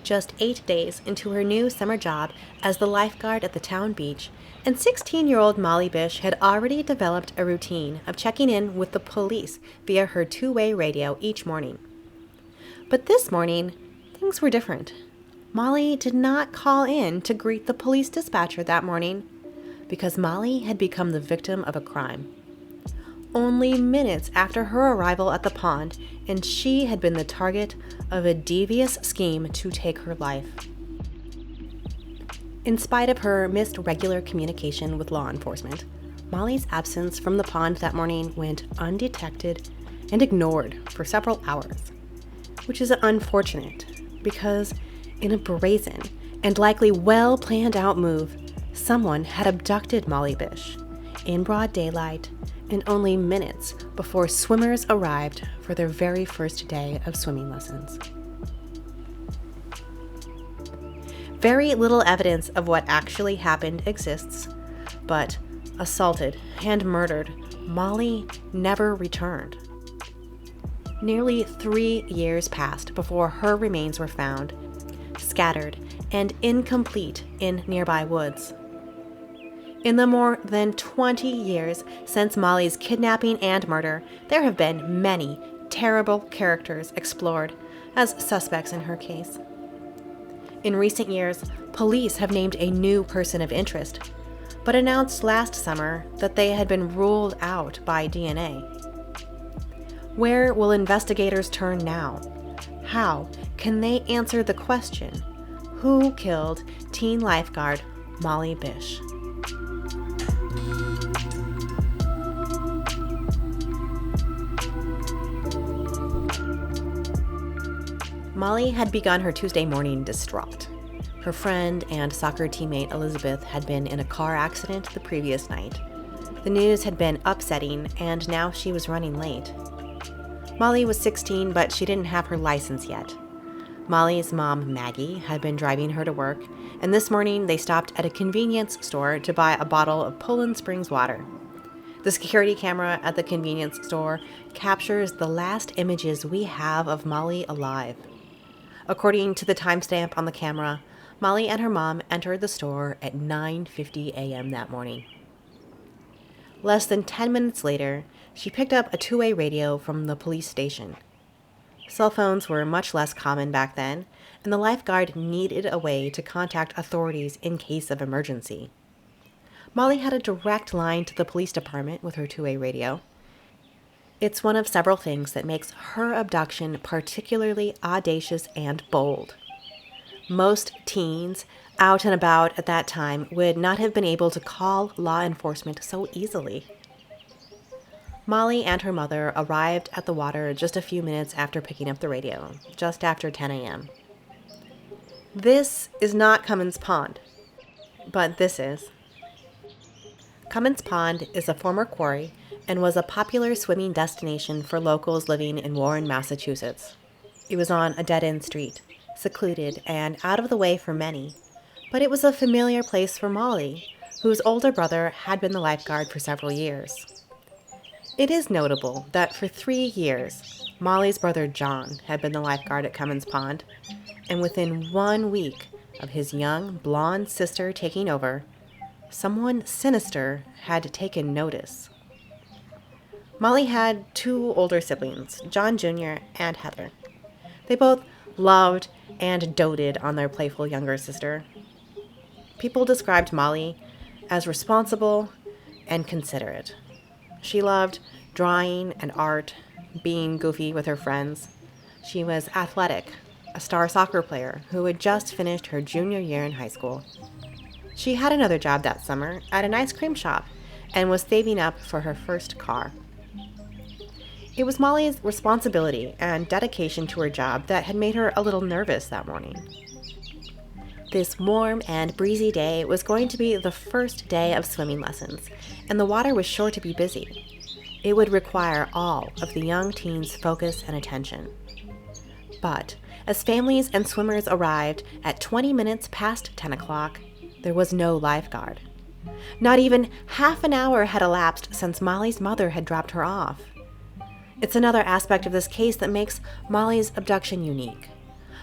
just 8 days into her new summer job as the lifeguard at the town beach, and 16-year-old Molly Bish had already developed a routine of checking in with the police via her two-way radio each morning. But this morning, things were different. Molly did not call in to greet the police dispatcher that morning because Molly had become the victim of a crime. Only minutes after her arrival at the pond, and she had been the target of a devious scheme to take her life. In spite of her missed regular communication with law enforcement, Molly's absence from the pond that morning went undetected and ignored for several hours, which is unfortunate because in a brazen and likely well-planned-out move, someone had abducted Molly Bish in broad daylight and only minutes before swimmers arrived for their very first day of swimming lessons. Very little evidence of what actually happened exists, but assaulted and murdered, Molly never returned. Nearly 3 years passed before her remains were found, scattered and incomplete in nearby woods. In the more than 20 years since Molly's kidnapping and murder, there have been many terrible characters explored as suspects in her case. In recent years, police have named a new person of interest, but announced last summer that they had been ruled out by DNA. Where will investigators turn now? How can they answer the question, who killed teen lifeguard Molly Bish? Molly had begun her Tuesday morning distraught. Her friend and soccer teammate Elizabeth had been in a car accident the previous night. The news had been upsetting, and now she was running late. Molly was 16, but she didn't have her license yet. Molly's mom, Maggie, had been driving her to work, and this morning they stopped at a convenience store to buy a bottle of Poland Springs water. The security camera at the convenience store captures the last images we have of Molly alive. According to the timestamp on the camera, Molly and her mom entered the store at 9:50 a.m. that morning. Less than 10 minutes later, she picked up a two-way radio from the police station. Cell phones were much less common back then, and the lifeguard needed a way to contact authorities in case of emergency. Molly had a direct line to the police department with her two-way radio. It's one of several things that makes her abduction particularly audacious and bold. Most teens out and about at that time would not have been able to call law enforcement so easily. Molly and her mother arrived at the water just a few minutes after picking up the radio, just after 10 a.m. This is not Cummins Pond, but this is. Cummins Pond is a former quarry and was a popular swimming destination for locals living in Warren, Massachusetts. It was on a dead-end street, secluded and out of the way for many, but it was a familiar place for Molly, whose older brother had been the lifeguard for several years. It is notable that for 3 years, Molly's brother John had been the lifeguard at Cummins Pond, and within 1 week of his young, blonde sister taking over, someone sinister had taken notice. Molly had 2 older siblings, John Jr. and Heather. They both loved and doted on their playful younger sister. People described Molly as responsible and considerate. She loved drawing and art, being goofy with her friends. She was athletic, a star soccer player who had just finished her junior year in high school. She had another job that summer at an ice cream shop and was saving up for her first car. It was Molly's responsibility and dedication to her job that had made her a little nervous that morning. This warm and breezy day was going to be the first day of swimming lessons, and the water was sure to be busy. It would require all of the young teens' focus and attention. But as families and swimmers arrived at 20 minutes past 10 o'clock, there was no lifeguard. Not even half an hour had elapsed since Molly's mother had dropped her off. It's another aspect of this case that makes Molly's abduction unique.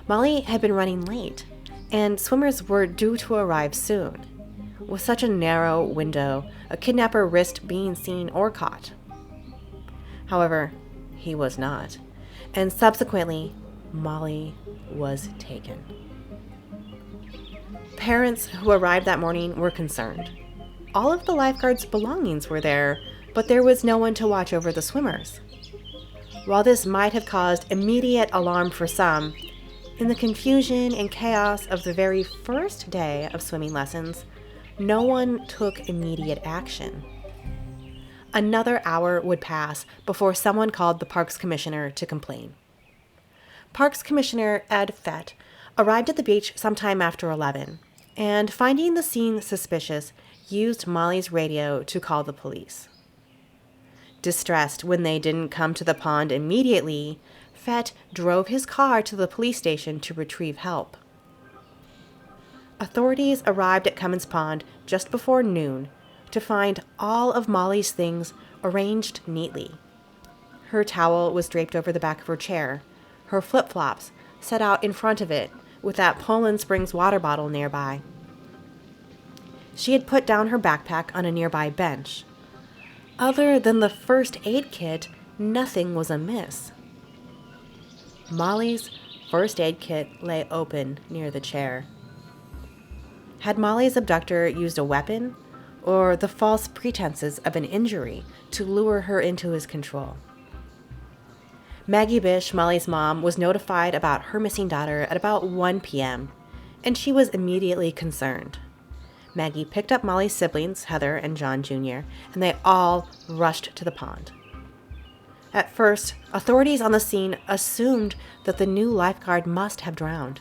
Molly had been running late, and swimmers were due to arrive soon. With such a narrow window, a kidnapper risked being seen or caught. However, he was not, and subsequently, Molly was taken. Parents who arrived that morning were concerned. All of the lifeguard's belongings were there, but there was no one to watch over the swimmers. While this might have caused immediate alarm for some, in the confusion and chaos of the very first day of swimming lessons, no one took immediate action. Another hour would pass before someone called the Parks Commissioner to complain. Parks Commissioner Ed Fett arrived at the beach sometime after 11, and finding the scene suspicious, used Molly's radio to call the police. Distressed when they didn't come to the pond immediately, Fett drove his car to the police station to retrieve help. Authorities arrived at Cummins Pond just before noon to find all of Molly's things arranged neatly. Her towel was draped over the back of her chair, her flip-flops set out in front of it with that Poland Springs water bottle nearby. She had put down her backpack on a nearby bench. Other than the first aid kit, nothing was amiss. Molly's first aid kit lay open near the chair. Had Molly's abductor used a weapon or the false pretenses of an injury to lure her into his control? Molly Bish, Molly's mom, was notified about her missing daughter at about 1 p.m., and she was immediately concerned. Maggie picked up Molly's siblings, Heather and John Jr., and they all rushed to the pond. At first, authorities on the scene assumed that the new lifeguard must have drowned.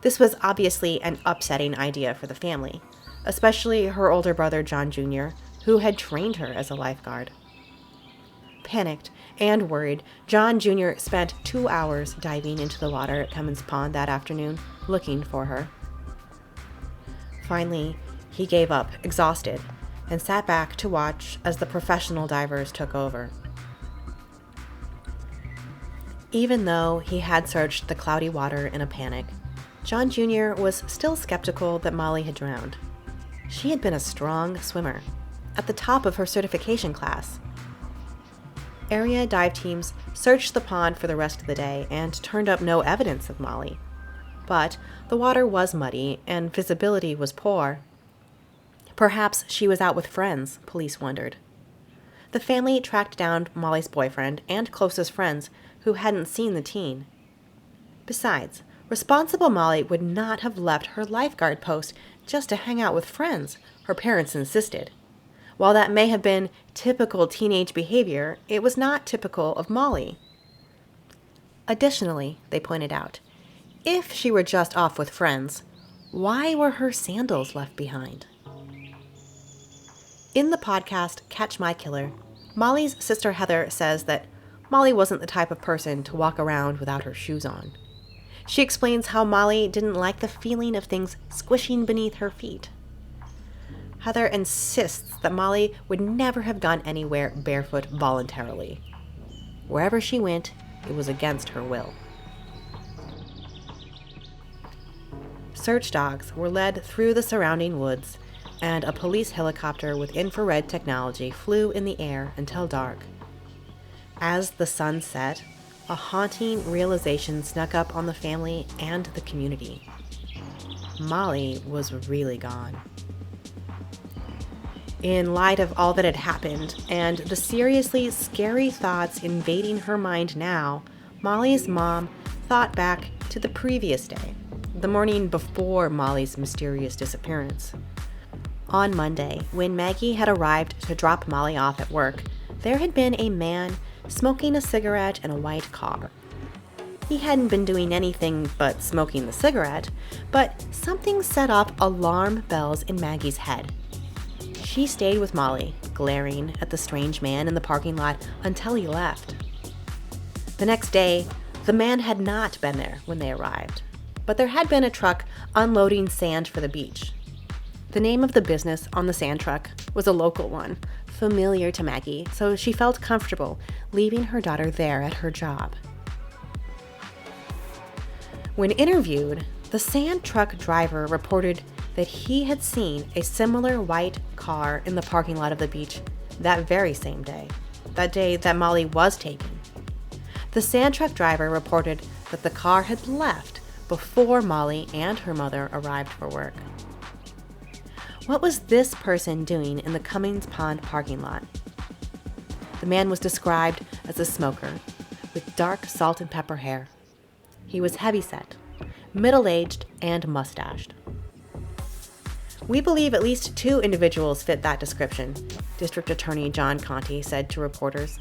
This was obviously an upsetting idea for the family, especially her older brother, John Jr., who had trained her as a lifeguard. Panicked and worried, John Jr. spent 2 hours diving into the water at Cummins Pond that afternoon, looking for her. Finally, he gave up, exhausted, and sat back to watch as the professional divers took over. Even though he had searched the cloudy water in a panic, John Jr. was still skeptical that Molly had drowned. She had been a strong swimmer, at the top of her certification class. Area dive teams searched the pond for the rest of the day and turned up no evidence of Molly. But the water was muddy and visibility was poor. Perhaps she was out with friends, police wondered. The family tracked down Molly's boyfriend and closest friends who hadn't seen the teen. Besides, responsible Molly would not have left her lifeguard post just to hang out with friends, her parents insisted. While that may have been typical teenage behavior, it was not typical of Molly. Additionally, they pointed out, if she were just off with friends, why were her sandals left behind? In the podcast Catch My Killer, Molly's sister Heather says that Molly wasn't the type of person to walk around without her shoes on. She explains how Molly didn't like the feeling of things squishing beneath her feet. Heather insists that Molly would never have gone anywhere barefoot voluntarily. Wherever she went, it was against her will. Search dogs were led through the surrounding woods, and a police helicopter with infrared technology flew in the air until dark. As the sun set, a haunting realization snuck up on the family and the community. Molly was really gone. In light of all that had happened and the seriously scary thoughts invading her mind now, Molly's mom thought back to the previous day, the morning before Molly's mysterious disappearance. On Monday, when Maggie had arrived to drop Molly off at work, there had been a man smoking a cigarette in a white car. He hadn't been doing anything but smoking the cigarette, but something set up alarm bells in Maggie's head. She stayed with Molly, glaring at the strange man in the parking lot until he left. The next day, the man had not been there when they arrived, but there had been a truck unloading sand for the beach. The name of the business on the sand truck was a local one, familiar to Maggie, so she felt comfortable leaving her daughter there at her job. When interviewed, the sand truck driver reported that he had seen a similar white car in the parking lot of the beach that very same day, that day that Molly was taken. The sand truck driver reported that the car had left before Molly and her mother arrived for work. What was this person doing in the Cummings Pond parking lot? The man was described as a smoker with dark salt and pepper hair. He was heavyset, middle-aged, and mustached. We believe at least 2 individuals fit that description, District Attorney John Conti said to reporters.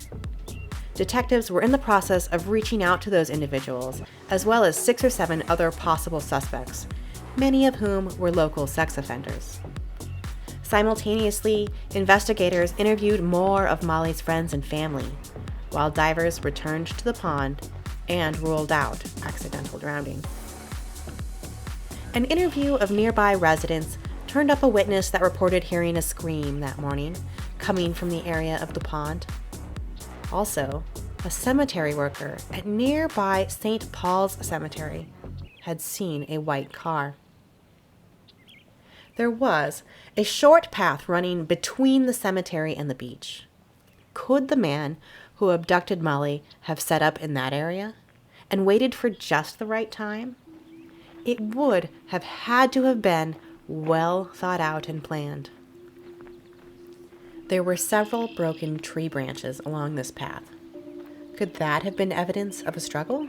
Detectives were in the process of reaching out to those individuals, as well as 6 or 7 other possible suspects, many of whom were local sex offenders. Simultaneously, investigators interviewed more of Molly's friends and family, while divers returned to the pond and ruled out accidental drowning. An interview of nearby residents turned up a witness that reported hearing a scream that morning coming from the area of the pond. Also, a cemetery worker at nearby St. Paul's Cemetery had seen a white car. There was a short path running between the cemetery and the beach. Could the man who abducted Molly have set up in that area and waited for just the right time? It would have had to have been well thought out and planned. There were several broken tree branches along this path. Could that have been evidence of a struggle?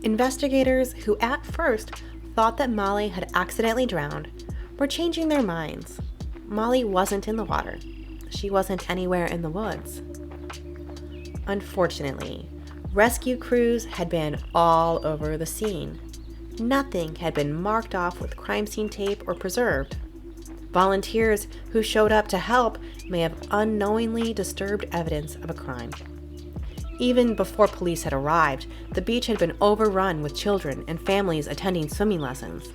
Investigators who at first thought that Molly had accidentally drowned were changing their minds. Molly wasn't in the water. She wasn't anywhere in the woods. Unfortunately, rescue crews had been all over the scene. Nothing had been marked off with crime scene tape or preserved. Volunteers who showed up to help may have unknowingly disturbed evidence of a crime. Even before police had arrived, the beach had been overrun with children and families attending swimming lessons.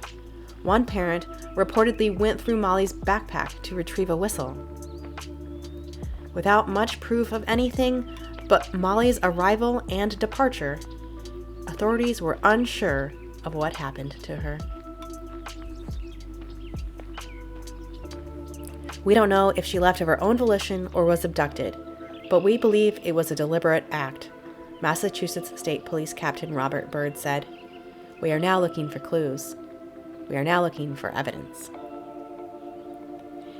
One parent reportedly went through Molly's backpack to retrieve a whistle. Without much proof of anything but Molly's arrival and departure, authorities were unsure of what happened to her. We don't know if she left of her own volition or was abducted, but we believe it was a deliberate act, Massachusetts State Police Captain Robert Byrd said. We are now looking for clues. We are now looking for evidence.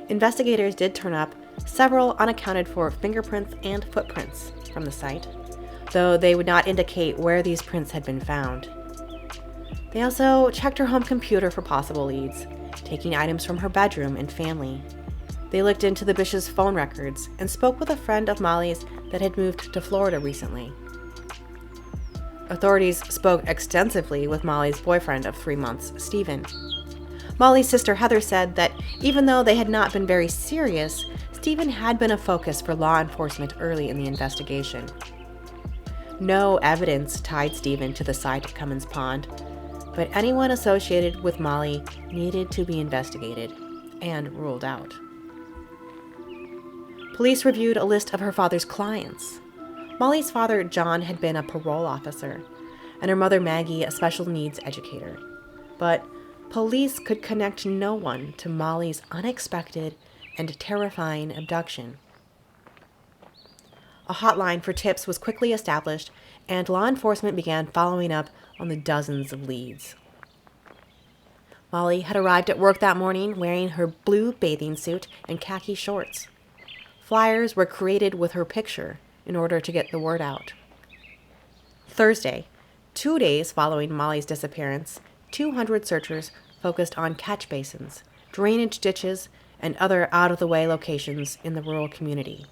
Investigators did turn up several unaccounted for fingerprints and footprints from the site, though they would not indicate where these prints had been found. They also checked her home computer for possible leads, taking items from her bedroom and family. They looked into the Bish's phone records and spoke with a friend of Molly's that had moved to Florida recently. Authorities spoke extensively with Molly's boyfriend of 3 months, Stephen. Molly's sister Heather said that even though they had not been very serious, Stephen had been a focus for law enforcement early in the investigation. No evidence tied Stephen to the site at Cummins Pond, but anyone associated with Molly needed to be investigated and ruled out. Police reviewed a list of her father's clients. Molly's father, John, had been a parole officer, and her mother, Maggie, a special needs educator. But police could connect no one to Molly's unexpected and terrifying abduction. A hotline for tips was quickly established, and law enforcement began following up on the dozens of leads. Molly had arrived at work that morning wearing her blue bathing suit and khaki shorts. Flyers were created with her picture in order to get the word out. Thursday, 2 days following Molly's disappearance, 200 searchers focused on catch basins, drainage ditches, and other out-of-the-way locations in the rural community.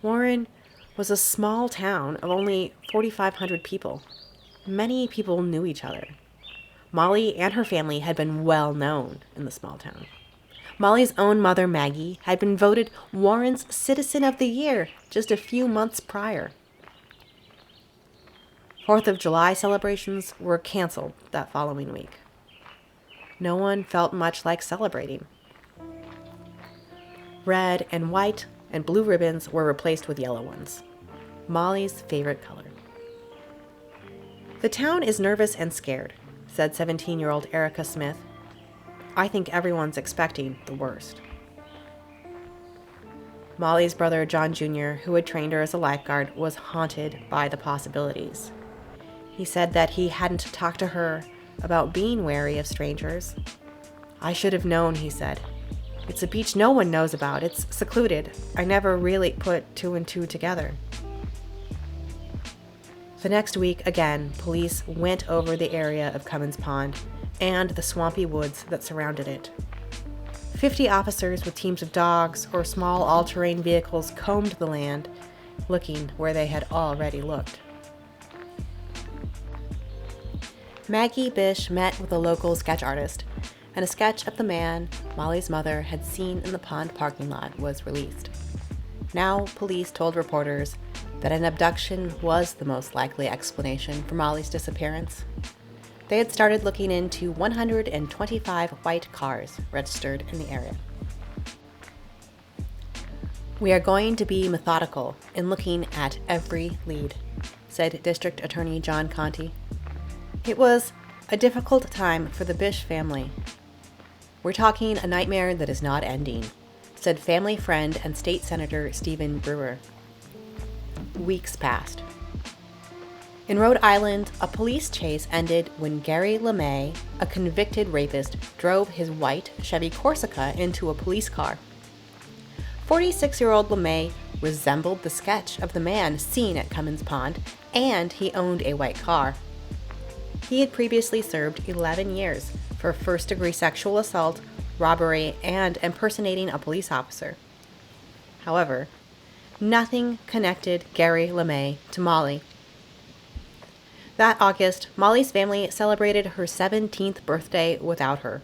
Warren was a small town of only 4,500 people. Many people knew each other. Molly and her family had been well known in the small town. Molly's own mother, Maggie, had been voted Warren's Citizen of the Year just a few months prior. 4th of July celebrations were canceled that following week. No one felt much like celebrating. Red and white and blue ribbons were replaced with yellow ones, Molly's favorite color. "The town is nervous and scared," said 17-year-old Erica Smith. "I think everyone's expecting the worst." Molly's brother, John Jr., who had trained her as a lifeguard, was haunted by the possibilities. He said that he hadn't talked to her about being wary of strangers. "I should have known," he said. "It's a beach no one knows about. It's secluded. I never really put two and two together." The next week, again, police went over the area of Cummins Pond and the swampy woods that surrounded it. 50 officers with teams of dogs or small all-terrain vehicles combed the land, looking where they had already looked. Maggie Bish met with a local sketch artist, and a sketch of the man Molly's mother had seen in the pond parking lot was released. Now, police told reporters that an abduction was the most likely explanation for Molly's disappearance. They had started looking into 125 white cars registered in the area. "We are going to be methodical in looking at every lead," said District Attorney John Conti. "It was a difficult time for the Bish family. We're talking a nightmare that is not ending," said family friend and state senator Stephen Brewer. Weeks passed. In Rhode Island, a police chase ended when Gary LeMay, a convicted rapist, drove his white Chevy Corsica into a police car. 46-year-old LeMay resembled the sketch of the man seen at Cummins Pond, and he owned a white car. He had previously served 11 years for first-degree sexual assault, robbery, and impersonating a police officer. However, nothing connected Gary LeMay to Molly. That August, Molly's family celebrated her 17th birthday without her.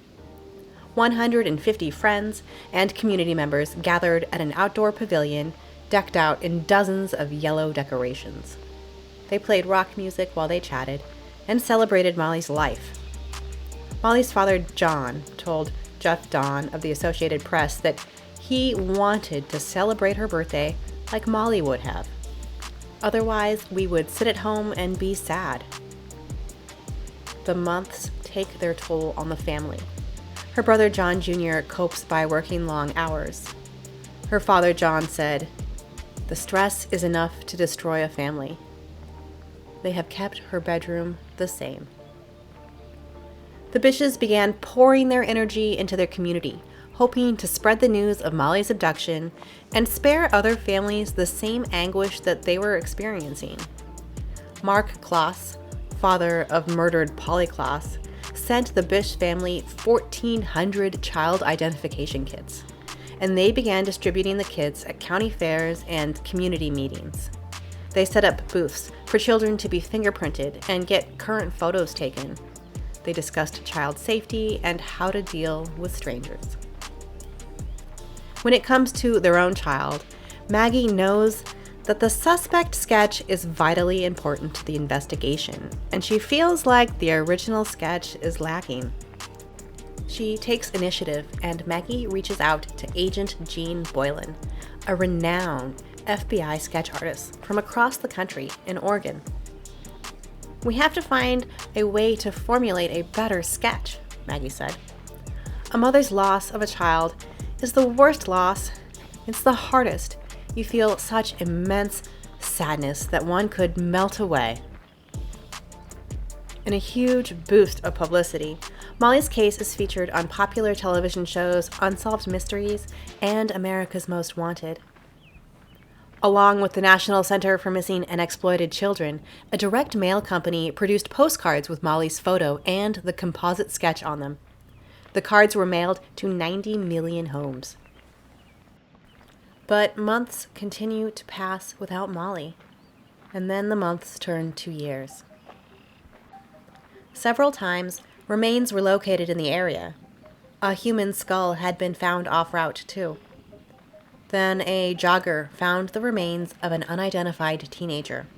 150 friends and community members gathered at an outdoor pavilion decked out in dozens of yellow decorations. They played rock music while they chatted and celebrated Molly's life. Molly's father, John, told Jeff Dawn of the Associated Press that he wanted to celebrate her birthday like Molly would have. Otherwise, we would sit at home and be sad. The months take their toll on the family. Her brother John Jr. copes by working long hours. Her father John said, "The stress is enough to destroy a family." They have kept her bedroom the same. The Bishes began pouring their energy into their community, hoping to spread the news of Molly's abduction and spare other families the same anguish that they were experiencing. Mark Kloss, father of murdered Polly Kloss, sent the Bish family 1,400 child identification kits, and they began distributing the kits at county fairs and community meetings. They set up booths for children to be fingerprinted and get current photos taken. They discussed child safety and how to deal with strangers. When it comes to their own child, Maggie knows that the suspect sketch is vitally important to the investigation, and she feels like the original sketch is lacking. She takes initiative, and Maggie reaches out to Agent Gene Boylan, a renowned FBI sketch artist from across the country in Oregon. "We have to find a way to formulate a better sketch," Maggie said. "A mother's loss of a child is the worst loss. It's the hardest. You feel such immense sadness that one could melt away." In a huge boost of publicity, Molly's case is featured on popular television shows Unsolved Mysteries and America's Most Wanted. Along with the National Center for Missing and Exploited Children, a direct mail company produced postcards with Molly's photo and the composite sketch on them. The cards were mailed to 90 million homes. But months continue to pass without Molly, and then the months turn to years. Several times, remains were located in the area. A human skull had been found off route, too. Then a jogger found the remains of an unidentified teenager.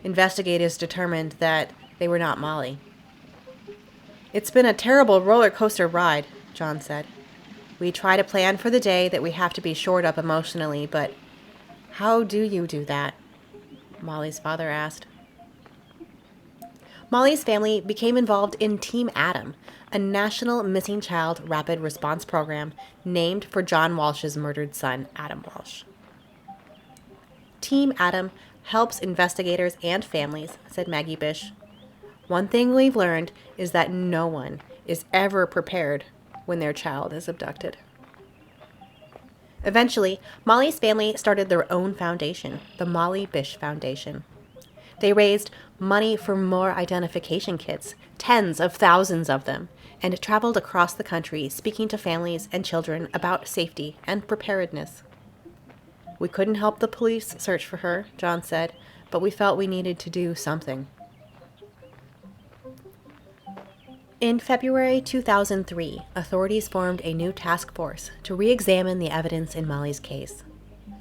Investigators determined that they were not Molly. "It's been a terrible roller coaster ride," John said. "We try to plan for the day that we have to be shored up emotionally, but how do you do that?" Molly's father asked. Molly's family became involved in Team Adam, a national missing child rapid response program named for John Walsh's murdered son, Adam Walsh. Team Adam helps investigators and families, said Maggie Bish. One thing we've learned is that no one is ever prepared when their child is abducted. Eventually, Molly's family started their own foundation, the Molly Bish Foundation. They raised money for more identification kits, tens of thousands of them, and traveled across the country speaking to families and children about safety and preparedness. We couldn't help the police search for her, John said, but we felt we needed to do something. In February 2003, authorities formed a new task force to re-examine the evidence in Molly's case.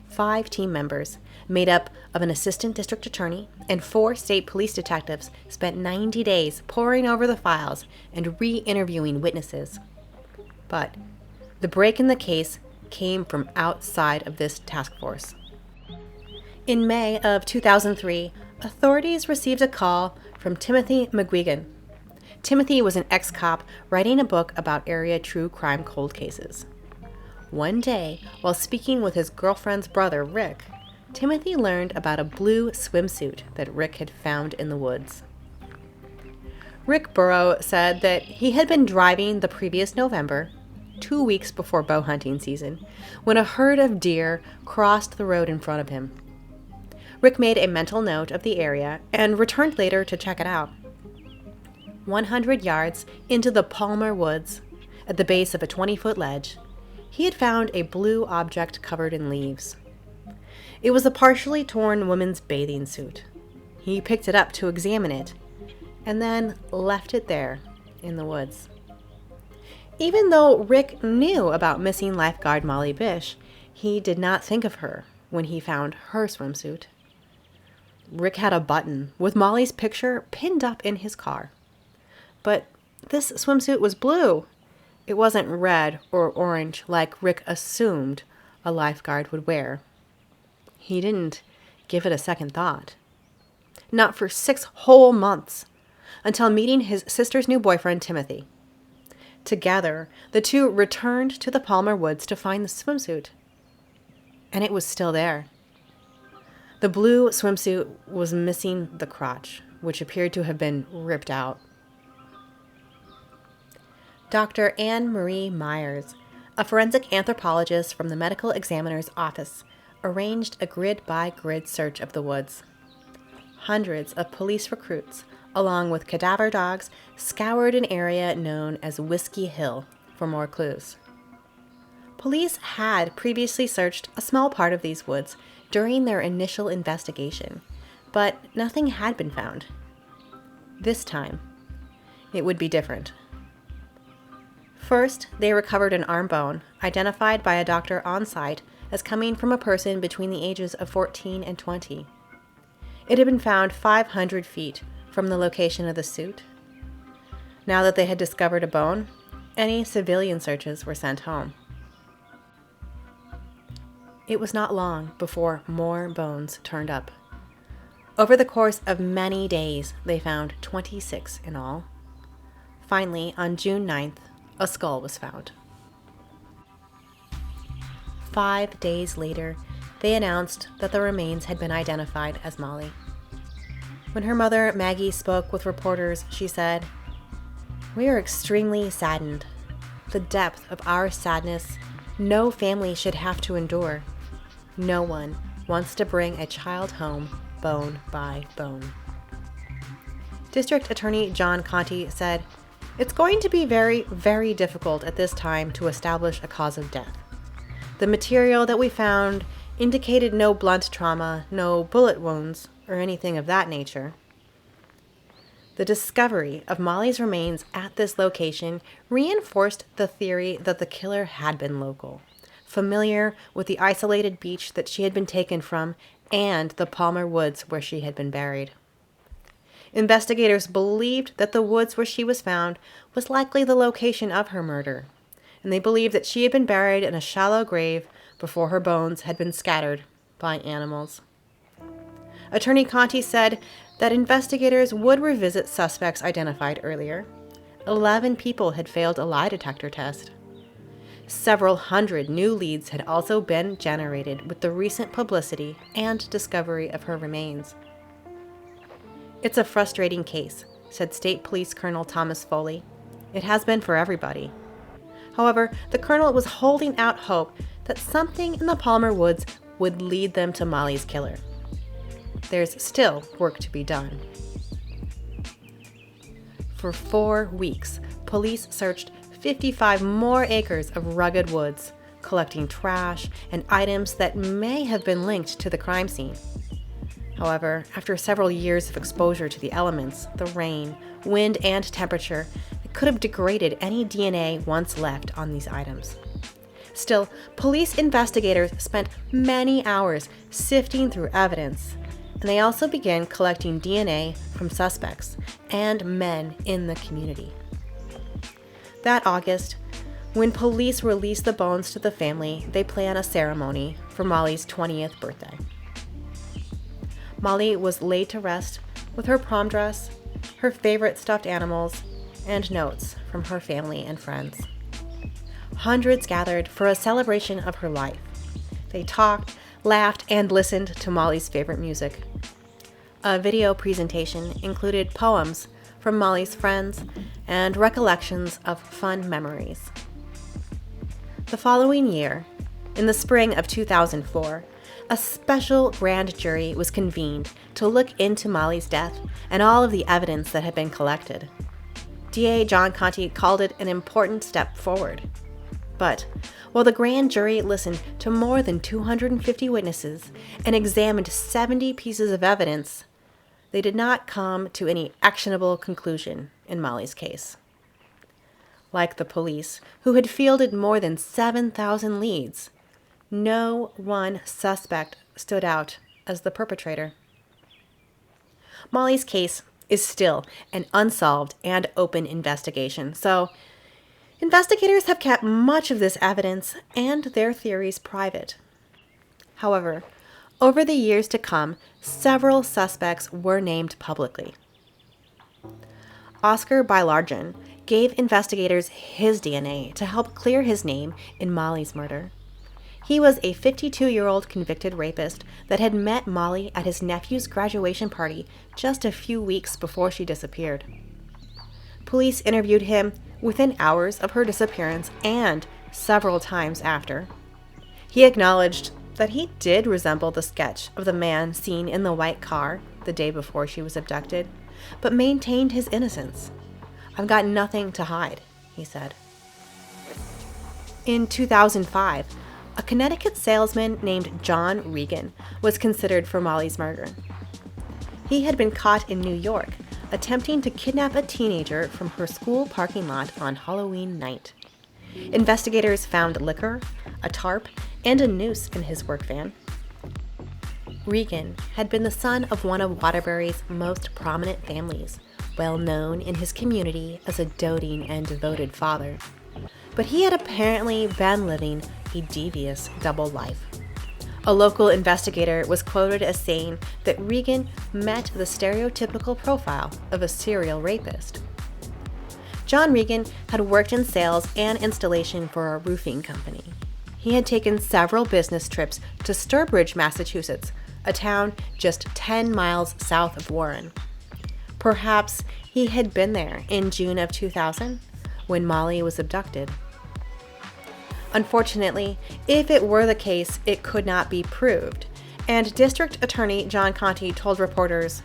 5 team members, made up of an assistant district attorney and 4 state police detectives, spent 90 days poring over the files and re-interviewing witnesses. But the break in the case came from outside of this task force. In May of 2003, authorities received a call from Timothy McGuigan. Timothy was an ex-cop writing a book about area true crime cold cases. One day, while speaking with his girlfriend's brother, Rick, Timothy learned about a blue swimsuit that Rick had found in the woods. Rick Burrow said that he had been driving the previous November, 2 weeks before bow hunting season, when a herd of deer crossed the road in front of him. Rick made a mental note of the area and returned later to check it out. 100 yards into the Palmer Woods, at the base of a 20-foot ledge, he had found a blue object covered in leaves. It was a partially torn woman's bathing suit. He picked it up to examine it, and then left it there in the woods. Even though Rick knew about missing lifeguard Molly Bish, he did not think of her when he found her swimsuit. Rick had a button with Molly's picture pinned up in his car. But this swimsuit was blue. It wasn't red or orange like Rick assumed a lifeguard would wear. He didn't give it a second thought. Not for 6 whole months, until meeting his sister's new boyfriend, Timothy. Together, the two returned to the Palmer Woods to find the swimsuit. And it was still there. The blue swimsuit was missing the crotch, which appeared to have been ripped out. Dr. Anne Marie Myers, a forensic anthropologist from the medical examiner's office, arranged a grid-by-grid search of the woods. Hundreds of police recruits, along with cadaver dogs, scoured an area known as Whiskey Hill for more clues. Police had previously searched a small part of these woods during their initial investigation, but nothing had been found. This time, it would be different. First, they recovered an arm bone, identified by a doctor on site as coming from a person between the ages of 14 and 20. It had been found 500 feet from the location of the suit. Now that they had discovered a bone, any civilian searches were sent home. It was not long before more bones turned up. Over the course of many days, they found 26 in all. Finally, on June 9th, a skull was found. 5 days later, they announced that the remains had been identified as Molly. When her mother, Maggie, spoke with reporters, she said, "We are extremely saddened. The depth of our sadness, no family should have to endure. No one wants to bring a child home bone by bone." District Attorney John Conti said, "It's going to be very, very difficult at this time to establish a cause of death. The material that we found indicated no blunt trauma, no bullet wounds, or anything of that nature." The discovery of Molly's remains at this location reinforced the theory that the killer had been local, familiar with the isolated beach that she had been taken from and the Palmer Woods where she had been buried. Investigators believed that the woods where she was found was likely the location of her murder, and they believed that she had been buried in a shallow grave before her bones had been scattered by animals. Attorney Conti said that investigators would revisit suspects identified earlier. 11 people had failed a lie detector test. Several hundred new leads had also been generated with the recent publicity and discovery of her remains. "It's a frustrating case," said State Police Colonel Thomas Foley. "It has been for everybody." However, the colonel was holding out hope that something in the Palmer Woods would lead them to Molly's killer. There's still work to be done. For 4 weeks, police searched 55 more acres of rugged woods, collecting trash and items that may have been linked to the crime scene. However, after several years of exposure to the elements, the rain, wind, and temperature, it could have degraded any DNA once left on these items. Still, police investigators spent many hours sifting through evidence, and they also began collecting DNA from suspects and men in the community. That August, when police released the bones to the family, they planned a ceremony for Molly's 20th birthday. Molly was laid to rest with her prom dress, her favorite stuffed animals, and notes from her family and friends. Hundreds gathered for a celebration of her life. They talked, laughed, and listened to Molly's favorite music. A video presentation included poems from Molly's friends and recollections of fun memories. The following year, in the spring of 2004, a special grand jury was convened to look into Molly's death and all of the evidence that had been collected. DA John Conte called it an important step forward. But while the grand jury listened to more than 250 witnesses and examined 70 pieces of evidence, they did not come to any actionable conclusion in Molly's case. Like the police, who had fielded more than 7,000 leads, no one suspect stood out as the perpetrator. Molly's case is still an unsolved and open investigation, so investigators have kept much of this evidence and their theories private. However, over the years to come, several suspects were named publicly. Oscar Bylargen gave investigators his DNA to help clear his name in Molly's murder. He was a 52-year-old convicted rapist that had met Molly at his nephew's graduation party just a few weeks before she disappeared. Police interviewed him within hours of her disappearance and several times after. He acknowledged that he did resemble the sketch of the man seen in the white car the day before she was abducted, but maintained his innocence. "I've got nothing to hide," he said. In 2005, a Connecticut salesman named John Regan was considered for Molly's murder. He had been caught in New York attempting to kidnap a teenager from her school parking lot on Halloween night. Investigators found liquor, a tarp, and a noose in his work van. Regan had been the son of one of Waterbury's most prominent families, well known in his community as a doting and devoted father. But he had apparently been living a devious double life. A local investigator was quoted as saying that Regan met the stereotypical profile of a serial rapist. John Regan had worked in sales and installation for a roofing company. He had taken several business trips to Sturbridge, Massachusetts, a town just 10 miles south of Warren. Perhaps he had been there in June of 2000 when Molly was abducted. Unfortunately, if it were the case, it could not be proved, and District Attorney John Conte told reporters,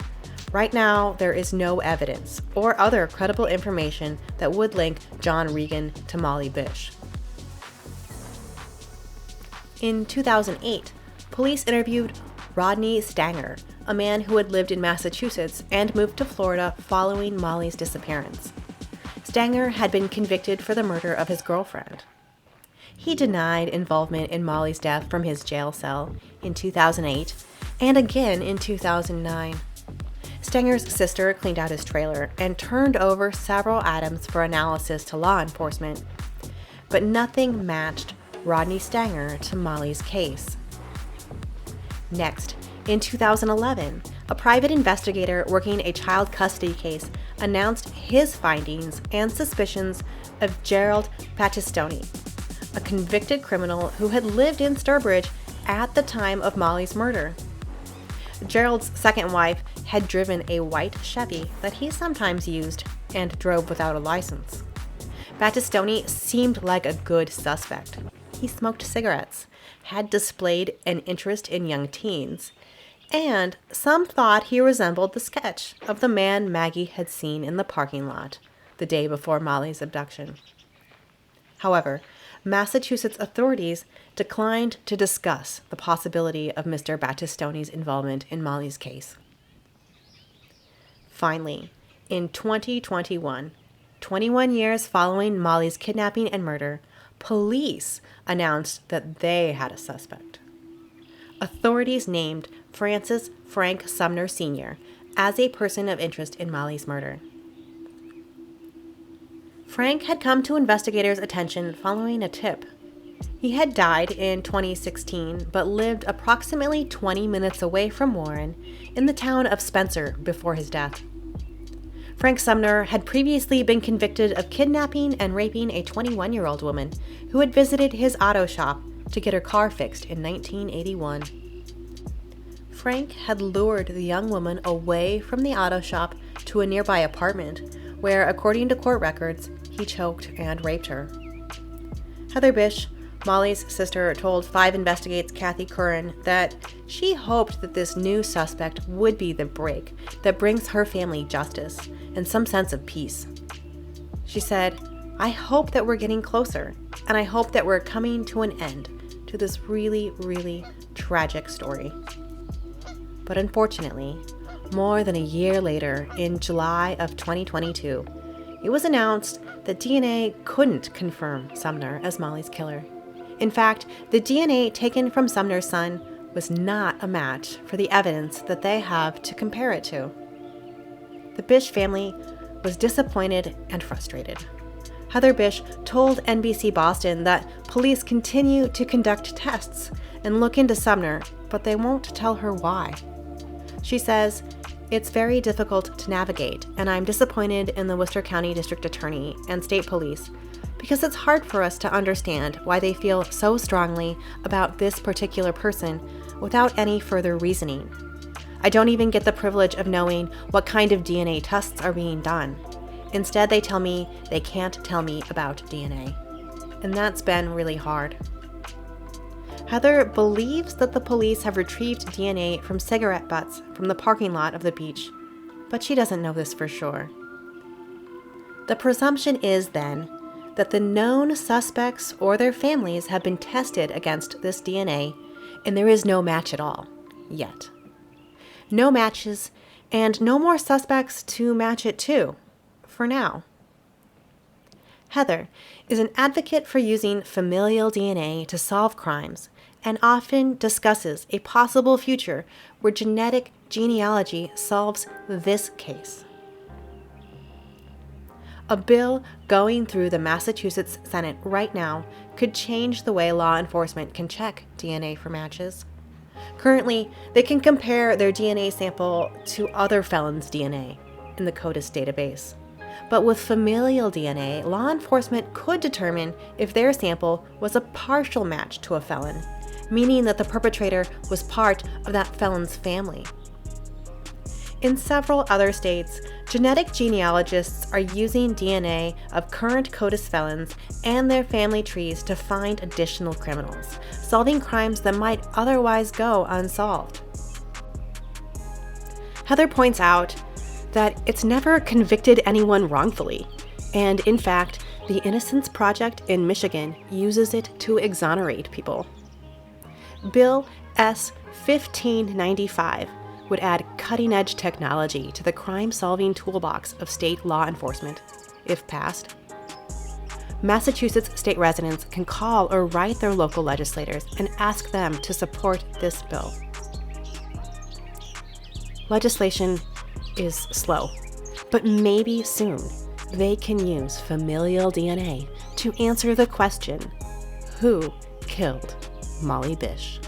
"Right now, there is no evidence or other credible information that would link John Regan to Molly Bish." In 2008, police interviewed Rodney Stanger, a man who had lived in Massachusetts and moved to Florida following Molly's disappearance. Stanger had been convicted for the murder of his girlfriend. He denied involvement in Molly's death from his jail cell in 2008 and again in 2009. Stanger's sister cleaned out his trailer and turned over several items for analysis to law enforcement, but nothing matched Rodney Stanger to Molly's case. Next, in 2011, a private investigator working a child custody case announced his findings and suspicions of Gerald Battistoni, a convicted criminal who had lived in Sturbridge at the time of Molly's murder. Gerald's second wife had driven a white Chevy that he sometimes used and drove without a license. Battistoni seemed like a good suspect. He smoked cigarettes, had displayed an interest in young teens, and some thought he resembled the sketch of the man Maggie had seen in the parking lot the day before Molly's abduction. However, Massachusetts authorities declined to discuss the possibility of Mr. Battistoni's involvement in Molly's case. Finally, in 2021, 21 years following Molly's kidnapping and murder, police announced that they had a suspect. Authorities named Francis Frank Sumner Sr. as a person of interest in Molly's murder. Frank had come to investigators' attention following a tip. He had died in 2016, but lived approximately 20 minutes away from Warren in the town of Spencer before his death. Frank Sumner had previously been convicted of kidnapping and raping a 21-year-old woman who had visited his auto shop to get her car fixed in 1981. Frank had lured the young woman away from the auto shop to a nearby apartment where, according to court records, he choked and raped her. Heather Bish, Molly's sister, told 5 Investigates' Kathy Curran that she hoped that this new suspect would be the break that brings her family justice and some sense of peace. She said, "I hope that we're getting closer, and I hope that we're coming to an end to this really, really tragic story." But unfortunately, more than a year later, in July of 2022, it was announced that DNA couldn't confirm Sumner as Molly's killer. In fact, the DNA taken from Sumner's son was not a match for the evidence that they have to compare it to. The Bish family was disappointed and frustrated. Heather Bish told NBC Boston that police continue to conduct tests and look into Sumner, but they won't tell her why. She says, "It's very difficult to navigate, and I'm disappointed in the Worcester County District Attorney and State Police because it's hard for us to understand why they feel so strongly about this particular person without any further reasoning. I don't even get the privilege of knowing what kind of DNA tests are being done. Instead, they tell me they can't tell me about DNA. And that's been really hard." Heather believes that the police have retrieved DNA from cigarette butts from the parking lot of the beach, but she doesn't know this for sure. The presumption is, then, that the known suspects or their families have been tested against this DNA, and there is no match at all, yet. No matches, and no more suspects to match it to, for now. Heather is an advocate for using familial DNA to solve crimes and often discusses a possible future where genetic genealogy solves this case. A bill going through the Massachusetts Senate right now could change the way law enforcement can check DNA for matches. Currently, they can compare their DNA sample to other felons' DNA in the CODIS database. But with familial DNA, law enforcement could determine if their sample was a partial match to a felon, meaning that the perpetrator was part of that felon's family. In several other states, genetic genealogists are using DNA of current CODIS felons and their family trees to find additional criminals, solving crimes that might otherwise go unsolved. Heather points out that it's never convicted anyone wrongfully, and in fact, the Innocence Project in Michigan uses it to exonerate people. Bill S. 1595 would add cutting-edge technology to the crime-solving toolbox of state law enforcement, if passed. Massachusetts state residents can call or write their local legislators and ask them to support this bill. Legislation is slow, but maybe soon they can use familial DNA to answer the question, who killed Molly Bish?